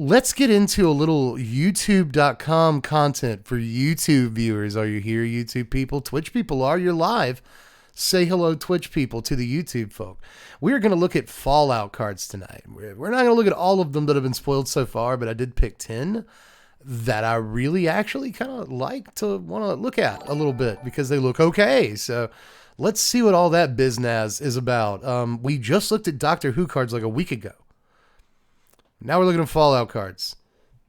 let's get into a little youtube.com content for YouTube viewers. Are you here, YouTube people? Twitch people, are you live? Say hello, Twitch people, to the YouTube folk. We're going to look at Fallout cards tonight. We're not going to look at all of them that have been spoiled so far, but I did pick 10 that I really actually kind of like to want to look at a little bit because they look okay. So let's see what all that biznaz is about. We just looked at Doctor Who cards like a week ago. Now we're looking at Fallout cards.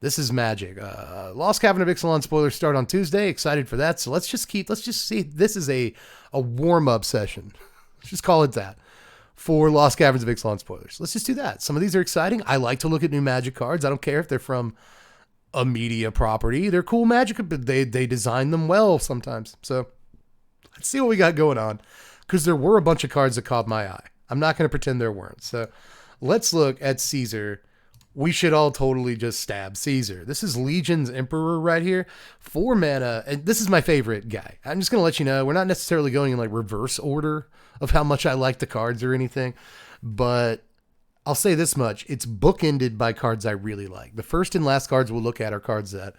This is magic. Lost Cavern of Ixalan spoilers start on Tuesday. Excited for that. So let's just see. This is a warm-up session. Let's just call it that. For Lost Caverns of Ixalan spoilers. Let's just do that. Some of these are exciting. I like to look at new magic cards. I don't care if they're from a media property. They're cool magic, but they design them well sometimes. So let's see what we got going on. Because there were a bunch of cards that caught my eye. I'm not going to pretend there weren't. So let's look at Caesar. We should all totally just stab Caesar. This is Legion's Emperor right here. 4 mana. And this is my favorite guy. I'm just going to let you know, we're not necessarily going in like reverse order of how much I like the cards or anything. But I'll say this much. It's bookended by cards I really like. The first and last cards we'll look at are cards that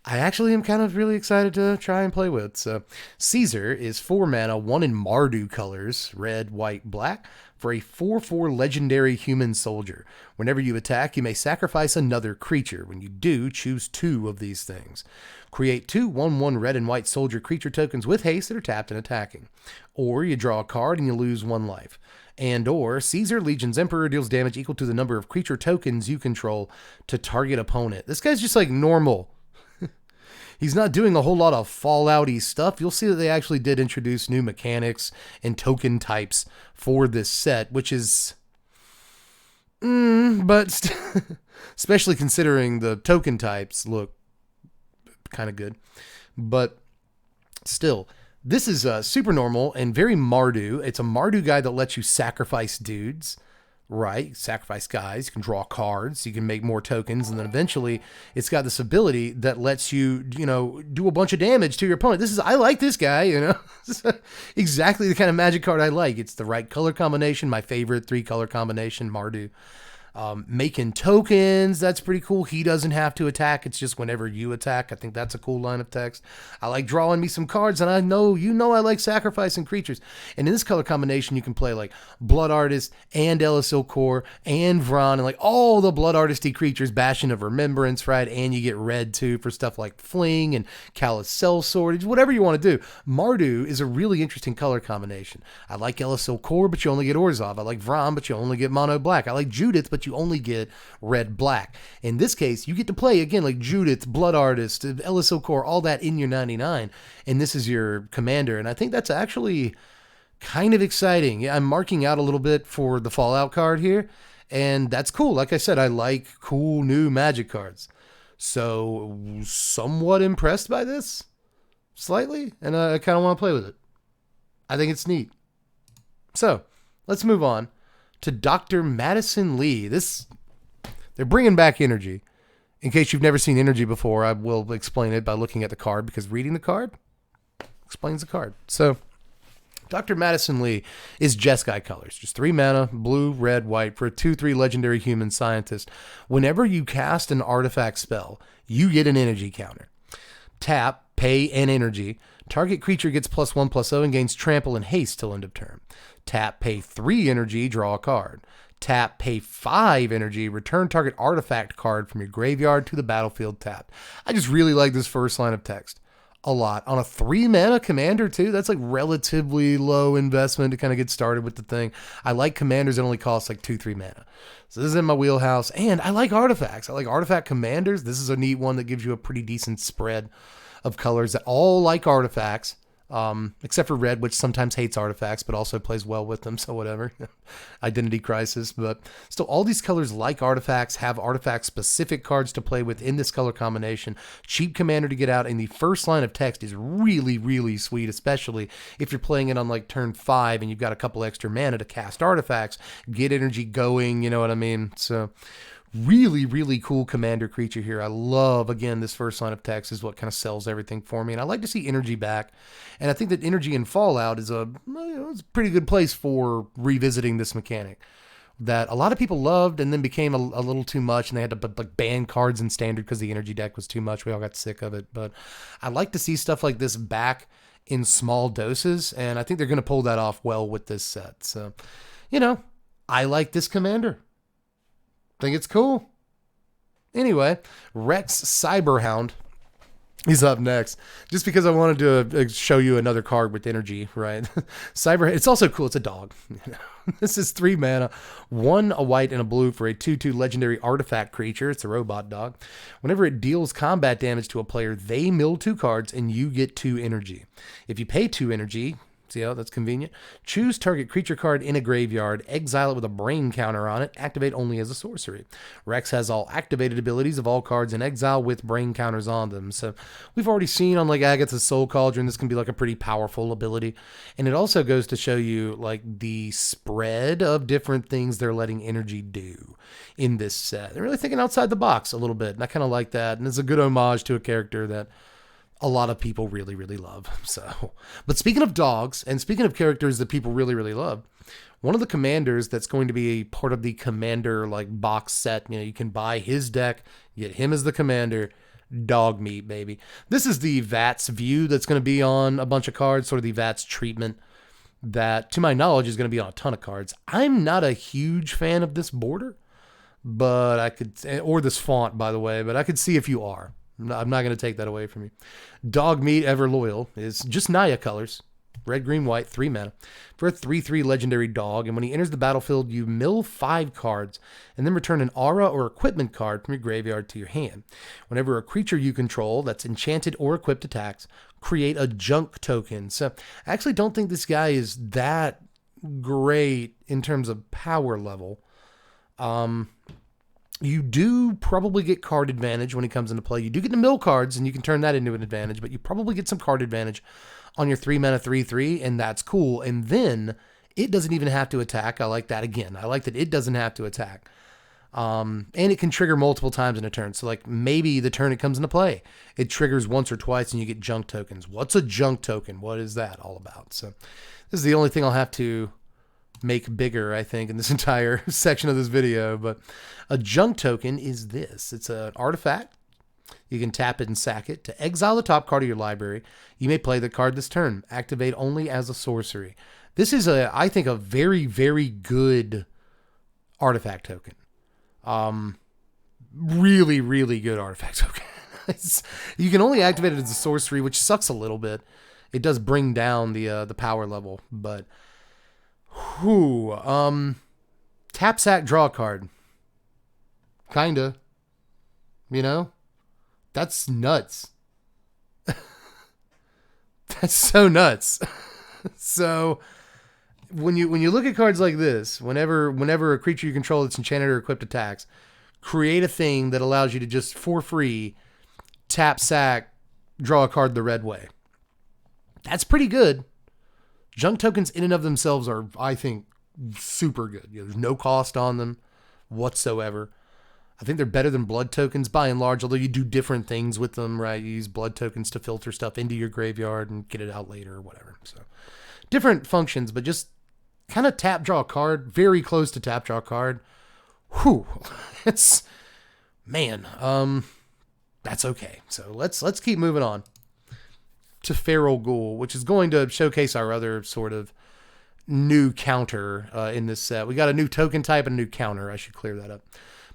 I actually am kind of really excited to try and play with. So Caesar is 4 mana, 1 in Mardu colors, red, white, black, for a 4/4 legendary human soldier. Whenever you attack, you may sacrifice another creature. When you do, choose 2 of these things. Create 2 1/1 red and white soldier creature tokens with haste that are tapped and attacking. Or you draw a card and you lose 1 life. And or Caesar, Legion's Emperor, deals damage equal to the number of creature tokens you control to target opponent. This guy's just like normal. He's not doing a whole lot of Fallout-y stuff. You'll see that they actually did introduce new mechanics and token types for this set, which is... but especially considering the token types look kind of good. But still, this is super normal and very Mardu. It's a Mardu guy that lets you sacrifice dudes. Right, sacrifice guys, you can draw cards, you can make more tokens, and then eventually it's got this ability that lets you, do a bunch of damage to your opponent. I like this guy, exactly the kind of magic card I like. It's the right color combination, my favorite 3-color combination, Mardu. Making tokens, that's pretty cool. He doesn't have to attack, it's just whenever you attack. I think that's a cool line of text. I like drawing me some cards, and I know I like sacrificing creatures. And in this color combination, you can play like Blood Artist and Elisil Core and Vron and like all the Blood Artisty creatures, Bastion of Remembrance, right? And you get red too for stuff like Fling and Callous Sellsword, whatever you want to do. Mardu is a really interesting color combination. I like Elisil Core, but you only get Orzhov. I like Vron, but you only get mono black. I like Judith, but you only get red-black. In this case, you get to play, again, like Judith, Blood Artist, Elisil Core, all that in your 99, and this is your commander, and I think that's actually kind of exciting. Yeah, I'm marking out a little bit for the Fallout card here, and that's cool. Like I said, I like cool new Magic cards. So, somewhat impressed by this, slightly, and I kind of want to play with it. I think it's neat. So, let's move on to Dr. Madison Lee. They're bringing back energy. In case you've never seen energy before, I will explain it by looking at the card, because reading the card explains the card. So, Dr. Madison Lee is Jeskai colors. Just 3 mana, blue, red, white, for a 2/3 legendary human scientist. Whenever you cast an artifact spell, you get an energy counter. Tap, pay, and energy. Target creature gets +1/+0 and gains trample and haste till end of turn. Tap, pay 3 energy, draw a card. Tap, pay 5 energy, return target artifact card from your graveyard to the battlefield tapped. I just really like this first line of text a lot. On a 3 mana commander too, that's like relatively low investment to kind of get started with the thing. I like commanders that only cost like 2-3 mana. So this is in my wheelhouse, and I like artifacts. I like artifact commanders. This is a neat one that gives you a pretty decent spread of colors that all like artifacts. Except for red, which sometimes hates artifacts, but also plays well with them, so whatever. Identity crisis, but still, all these colors like artifacts, have artifact-specific cards to play with in this color combination. Cheap commander to get out, and the first line of text is really, really sweet, especially if you're playing it on like turn 5 and you've got a couple extra mana to cast artifacts, get energy going, you know what I mean? So really, really cool commander creature here. I love, again, this first line of text is what kind of sells everything for me. And I like to see energy back. And I think that energy in Fallout is it's a pretty good place for revisiting this mechanic. that a lot of people loved and then became a little too much, and they had to like ban cards in standard because the energy deck was too much. We all got sick of it. But I like to see stuff like this back in small doses, and I think they're going to pull that off well with this set. So, I like this commander. Think it's cool. Anyway, Rex Cyberhound. He's up next, just because I wanted to show you another card with energy, right? It's also cool. It's a dog. This is 3 mana, 1 a white and a blue for a 2/2 legendary artifact creature. It's a robot dog. Whenever it deals combat damage to a player, they mill 2 cards and you get 2 energy. If you pay 2 energy, see how that's convenient? Choose target creature card in a graveyard, exile it with a brain counter on it, activate only as a sorcery. Rex has all activated abilities of all cards in exile with brain counters on them. So we've already seen on like Agatha's Soul Cauldron, this can be like a pretty powerful ability. And it also goes to show you like the spread of different things they're letting energy do in this set. They're really thinking outside the box a little bit. And I kind of like that. And it's a good homage to a character that a lot of people really, really love. So, but speaking of dogs and speaking of characters that people really, really love, one of the commanders that's going to be a part of the commander like box set, you can buy his deck, get him as the commander, dog meat, baby. This is the Vats view that's going to be on a bunch of cards, sort of the Vats treatment that, to my knowledge, is going to be on a ton of cards. I'm not a huge fan of this border, but I could, or this font, by the way, but I could see if you are. I'm not going to take that away from you. Dog Meat Ever Loyal is just Naya colors. Red, green, white, 3 mana. For a 3/3 legendary dog, and when he enters the battlefield, you mill 5 cards, and then return an aura or equipment card from your graveyard to your hand. Whenever a creature you control that's enchanted or equipped attacks, create a junk token. So I actually don't think this guy is that great in terms of power level. You do probably get card advantage when he comes into play. You do get to mill cards, and you can turn that into an advantage, but you probably get some card advantage on your 3 mana 3/3, and that's cool. And then it doesn't even have to attack. I like that again. I like that it doesn't have to attack. And it can trigger multiple times in a turn. So like maybe the turn it comes into play, it triggers once or twice and you get junk tokens. What's a junk token? What is that all about? So this is the only thing I'll have to make bigger, I think, in this entire section of this video. But a junk token is this. It's an artifact. You can tap it and sack it. To exile the top card of your library, you may play the card this turn. Activate only as a sorcery. This is, I think, a very, very good artifact token. Really, really good artifact token. You can only activate it as a sorcery, which sucks a little bit. It does bring down the power level, but tap, sack, draw a card. Kinda. That's nuts. That's so nuts. So when you look at cards like this, whenever a creature you control that's enchanted or equipped attacks, create a thing that allows you to just for free tap, sack, draw a card the red way. That's pretty good. Junk tokens in and of themselves are, I think, super good. There's no cost on them whatsoever. I think they're better than blood tokens by and large, although you do different things with them, right? You use blood tokens to filter stuff into your graveyard and get it out later or whatever. So different functions, but just kind of tap, draw a card, very close to tap, draw a card. Whew. It's, man, that's okay. So let's keep moving on to Feral Ghoul, which is going to showcase our other sort of new counter in this set. We got a new token type and a new counter. I should clear that up.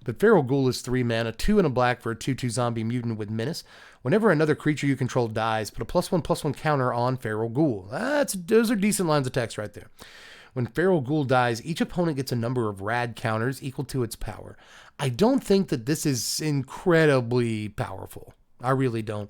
But Feral Ghoul is 3 mana, 2 and a black for a 2/2 zombie mutant with menace. Whenever another creature you control dies, put a +1/+1 counter on Feral Ghoul. Those are decent lines of text right there. When Feral Ghoul dies, each opponent gets a number of rad counters equal to its power. I don't think that this is incredibly powerful. I really don't.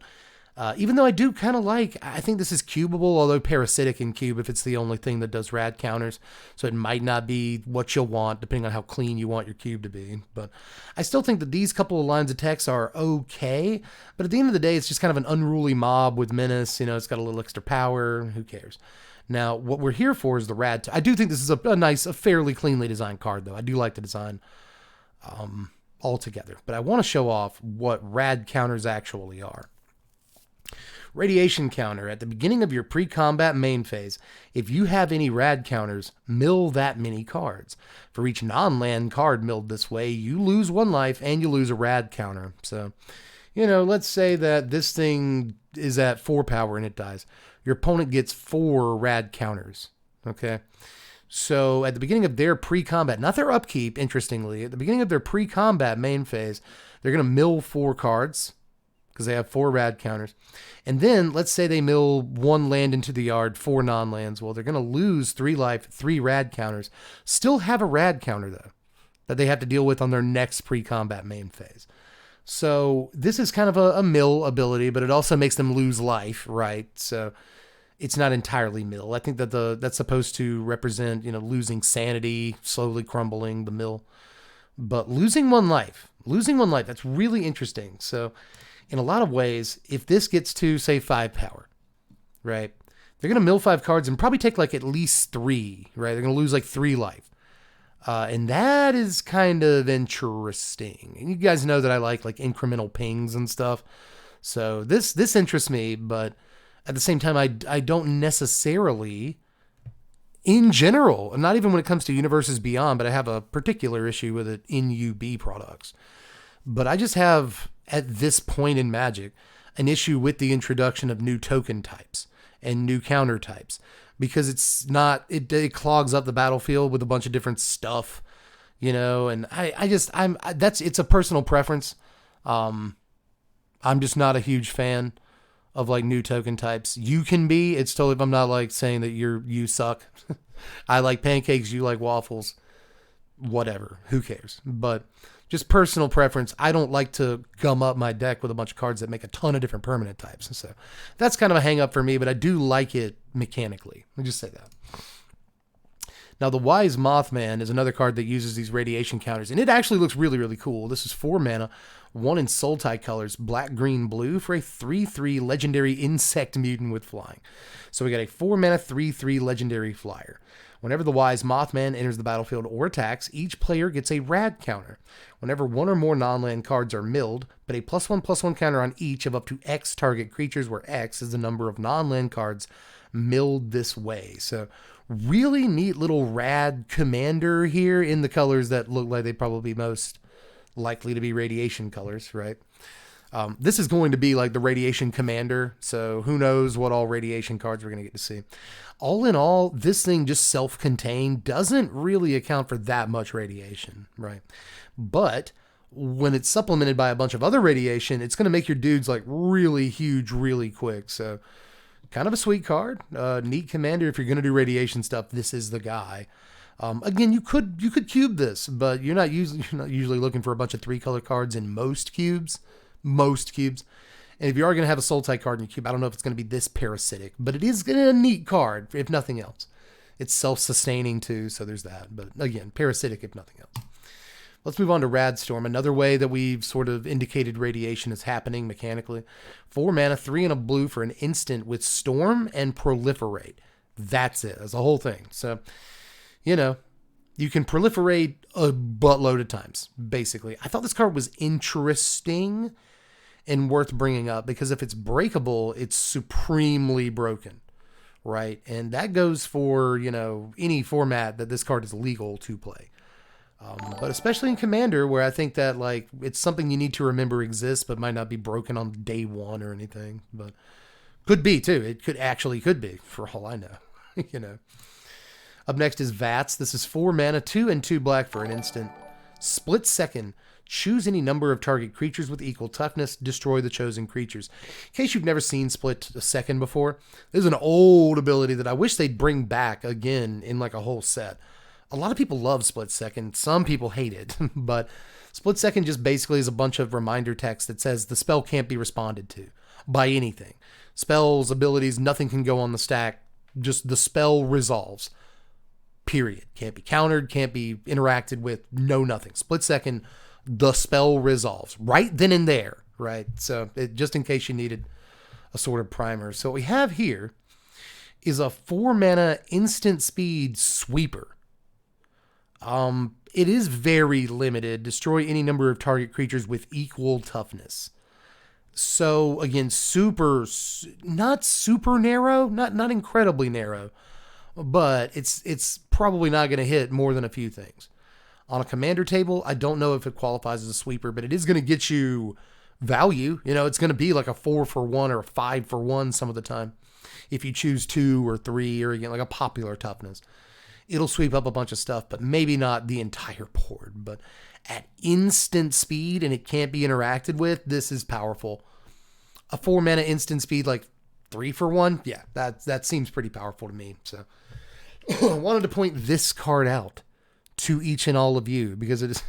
Even though I do kind of I think this is cubable, although parasitic in cube if it's the only thing that does rad counters. So it might not be what you'll want, depending on how clean you want your cube to be. But I still think that these couple of lines of text are okay. But at the end of the day, it's just kind of an unruly mob with menace. It's got a little extra power. Who cares? Now, what we're here for is the rad. I do think this is a fairly cleanly designed card, though. I do like the design altogether. But I want to show off what rad counters actually are. Radiation counter. At the beginning of your pre-combat main phase, if you have any rad counters, mill that many cards. For each non-land card milled this way, you lose 1 life and you lose a rad counter. So, let's say that this thing is at 4 power and it dies. Your opponent gets 4 rad counters. Okay? So at the beginning of their pre-combat, not their upkeep, interestingly, at the beginning of their pre-combat main phase, they're going to mill 4 cards because they have 4 rad counters. And then let's say they mill 1 land into the yard, 4 non-lands. Well, they're going to lose 3 life, 3 rad counters. Still have a rad counter, though, that they have to deal with on their next pre-combat main phase. So this is kind of a mill ability, but it also makes them lose life, right? So it's not entirely mill. I think that that's supposed to represent, losing sanity, slowly crumbling the mill. But losing 1 life, that's really interesting. So in a lot of ways, if this gets to, say, 5 power, right, they're going to mill 5 cards and probably take at least 3, right? They're going to lose 3 life. And that is kind of interesting. And you guys know that I like incremental pings and stuff. So this interests me, but at the same time, I don't necessarily, in general, not even when it comes to Universes Beyond, but I have a particular issue with it in UB products. But I just have, at this point in Magic, an issue with the introduction of new token types and new counter types. Because it clogs up the battlefield with a bunch of different stuff, and it's a personal preference. I'm just not a huge fan of new token types. You can be. It's totally, I'm not saying that you suck. I like pancakes, you like waffles. Whatever. Who cares? But just personal preference. I don't like to gum up my deck with a bunch of cards that make a ton of different permanent types. And so that's kind of a hang up for me, but I do like it mechanically. Let me just say that. Now, the Wise Moth Man is another card that uses these radiation counters, and it actually looks really, really cool. This is 4 mana, 1 in Sultai colors, black, green, blue, for a 3/3 legendary insect mutant with flying. So we got a 4 mana, 3/3 legendary flyer. Whenever the Wise Mothman enters the battlefield or attacks, each player gets a rad counter. Whenever 1 or more non-land cards are milled, but a +1/+1 counter on each of up to X target creatures, where X is the number of non-land cards milled this way. So really neat little rad commander here in the colors that look like they'd probably be most likely to be radiation colors, right? This is going to be the radiation commander, so who knows what all radiation cards we're going to get to see. All in all, this thing just self-contained doesn't really account for that much radiation, right? But when it's supplemented by a bunch of other radiation, it's going to make your dudes really huge really quick. So kind of a sweet card. Neat commander. If you're going to do radiation stuff, this is the guy. Again, you could cube this, but you're not usually looking for a bunch of 3-color cards in most cubes. And if you are going to have a Sultai card in your cube, I don't know if it's going to be this parasitic, but it is a neat card, if nothing else. It's self-sustaining too, so there's that. But again, parasitic if nothing else. Let's move on to Radstorm, another way that we've sort of indicated radiation is happening mechanically. 4 mana, 3 and a blue for an instant with Storm and Proliferate. That's it. That's the whole thing. So, you can proliferate a buttload of times, basically. I thought this card was interesting and worth bringing up because if it's breakable, it's supremely broken, right? And that goes for, any format that this card is legal to play. But especially in Commander, where I think that it's something you need to remember exists, but might not be broken on day 1 or anything. But could be too. It could be, for all I know. Up next is Vats. This is 4 mana, 2 and 2 black for an instant. Split second. Choose any number of target creatures with equal toughness. Destroy the chosen creatures. In case you've never seen Split Second before, this is an old ability that I wish they'd bring back again in a whole set. A lot of people love Split Second. Some people hate it. But Split Second just basically is a bunch of reminder text that says the spell can't be responded to by anything. Spells, abilities, nothing can go on the stack. Just the spell resolves. Period. Can't be countered, can't be interacted with, nothing. Split second, the spell resolves. Right then and there, right? So just in case you needed a sort of primer. So what we have here is a 4 mana instant speed sweeper. It is very limited. Destroy any number of target creatures with equal toughness. So again, not super narrow, not incredibly narrow, but it's probably not going to hit more than a few things. On a commander table, I don't know if it qualifies as a sweeper, but it is going to get you value. It's going to be like a 4-for-1 or a 5-for-1 some of the time. If you choose 2 or 3, or again, like a popular toughness, it'll sweep up a bunch of stuff, but maybe not the entire board. But at instant speed, and it can't be interacted with, this is powerful. A 4-mana instant speed, like 3-for-1, yeah, that seems pretty powerful to me. So I wanted to point this card out to each and all of you, because it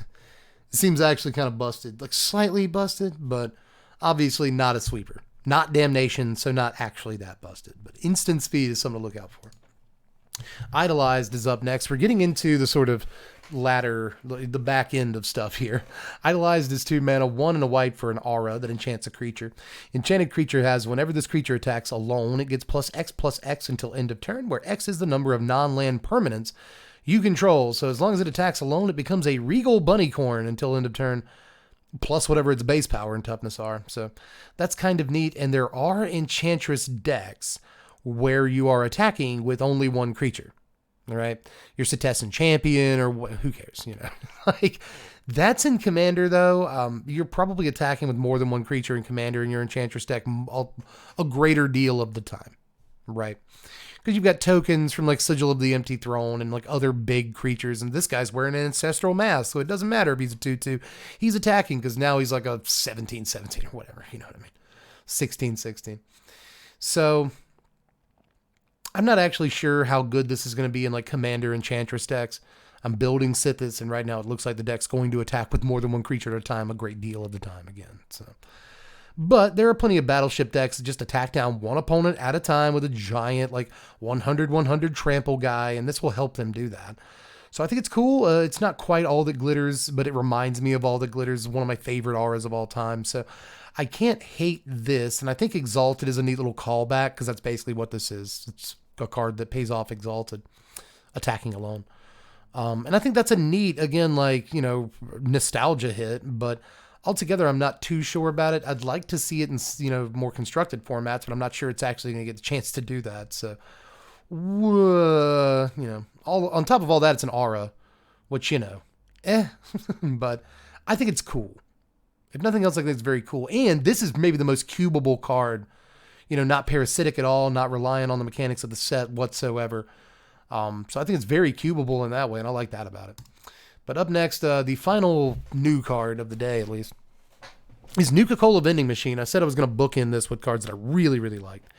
seems actually kind of busted, like slightly busted, but obviously not a sweeper. Not Damnation, so not actually that busted, but instant speed is something to look out for. Idolized is up next. We're getting into the sort of ladder, the back end of stuff here. Idolized is 2 mana, 1 and a white for an aura that enchants a creature. Enchanted creature has, whenever this creature attacks alone, it gets +X until end of turn, where X is the number of non-land permanents you control. So as long as it attacks alone, it becomes a regal bunnycorn until end of turn, plus whatever its base power and toughness are. So that's kind of neat. And there are Enchantress decks where you are attacking with only one creature. All right, your Setessan Champion, or who cares, like that's in Commander though. You're probably attacking with more than one creature in Commander in your Enchantress deck a greater deal of the time, right? Because you've got tokens from like Sigil of the Empty Throne and like other big creatures, and this guy's wearing an Ancestral Mask, so it doesn't matter if he's a 2/2. He's attacking because now he's like a 17/17 or whatever, you know what I mean? 16/16. So I'm not actually sure how good this is going to be in like Commander Enchantress decks. I'm building Sithis, and right now it looks like the deck's going to attack with more than one creature at a time, a great deal of the time again. But there are plenty of Battleship decks that just attack down one opponent at a time with a giant like 100/100 trample guy, and this will help them do that. So I think it's cool. It's not quite All That Glitters, but it reminds me of All That Glitters, one of my favorite auras of all time. So I can't hate this, and I think Exalted is a neat little callback, because that's basically what this is. It's a card that pays off Exalted, attacking alone. And I think that's a neat, again, like, nostalgia hit, but altogether I'm not too sure about it. I'd like to see it in, more constructed formats, but I'm not sure it's actually going to get the chance to do that. So, all on top of all that, it's an aura, which, but I think it's cool. If nothing else, like that's very cool. And this is maybe the most cubable card, not parasitic at all, not relying on the mechanics of the set whatsoever. So I think it's very cubable in that way, and I like that about it. But up next, the final new card of the day, at least, is Nuka Cola Vending Machine. I said I was going to bookend this with cards that I really, really liked.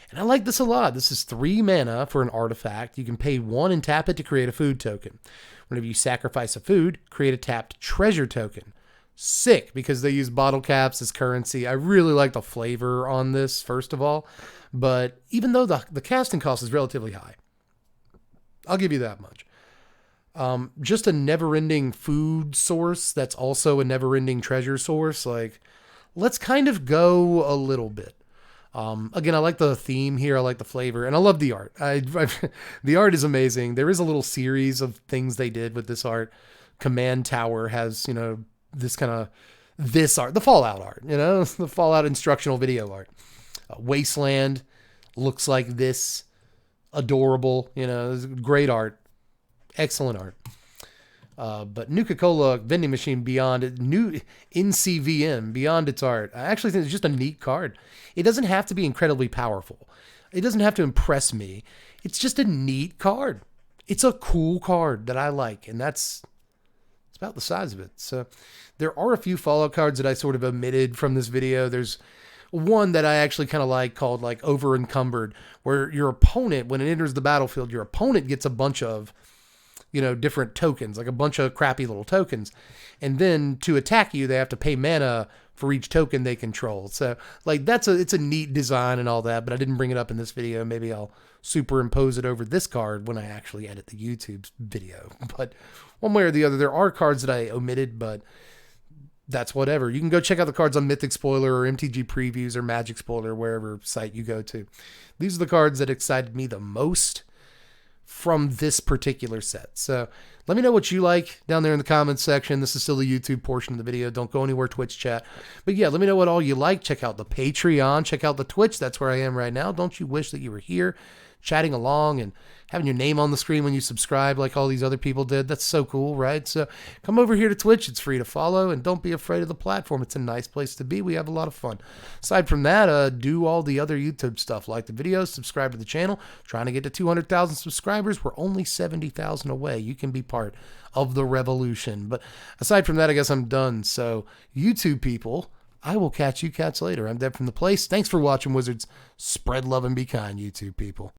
And I like this a lot. This is 3 mana for an artifact. You can pay 1 and tap it to create a food token. Whenever you sacrifice a food, create a tapped treasure token. Sick, because they use bottle caps as currency. I really like the flavor on this, first of all. But even though the casting cost is relatively high, I'll give you that much. Just a never-ending food source that's also a never-ending treasure source. Like, let's kind of go a little bit. Again, I like the theme here. I like the flavor, and I love the art. The art is amazing. There is a little series of things they did with this art. Command Tower has, this art, the Fallout art, the Fallout instructional video art. Wasteland looks like this. Adorable, great art. Excellent art. But Nuka Cola Vending Machine Beyond, new NCVM, beyond its art, I actually think it's just a neat card. It doesn't have to be incredibly powerful. It doesn't have to impress me. It's just a neat card. It's a cool card that I like, and it's about the size of it. So there are a few Fallout cards that I sort of omitted from this video. There's one that I actually kind of like called like Over Encumbered, where your opponent, when it enters the battlefield, your opponent gets a bunch of, different tokens, like a bunch of crappy little tokens. And then to attack you, they have to pay mana for each token they control. So like it's a neat design and all that, but I didn't bring it up in this video. Maybe I'll superimpose it over this card when I actually edit the YouTube video. But one way or the other, there are cards that I omitted, but that's whatever. You can go check out the cards on Mythic Spoiler or MTG Previews or Magic Spoiler, wherever site you go to. These are the cards that excited me the most from this particular set. So let me know what you like down there in the comments section. This is still the YouTube portion of the video. Don't go anywhere, Twitch chat. But yeah, let me know what all you like. Check out the Patreon. Check out the Twitch. That's where I am right now. Don't you wish that you were here chatting along and having your name on the screen when you subscribe like all these other people did? That's so cool, right? So come over here to Twitch. It's free to follow, and don't be afraid of the platform. It's a nice place to be. We have a lot of fun. Aside from that, do all the other YouTube stuff. Like the videos, subscribe to the channel. Trying to get to 200,000 subscribers. We're only 70,000 away. You can be part of the revolution. But aside from that, I guess I'm done. So YouTube people, I will catch you cats later. I'm Deb from The Place. Thanks for watching, Wizards. Spread love and be kind, YouTube people.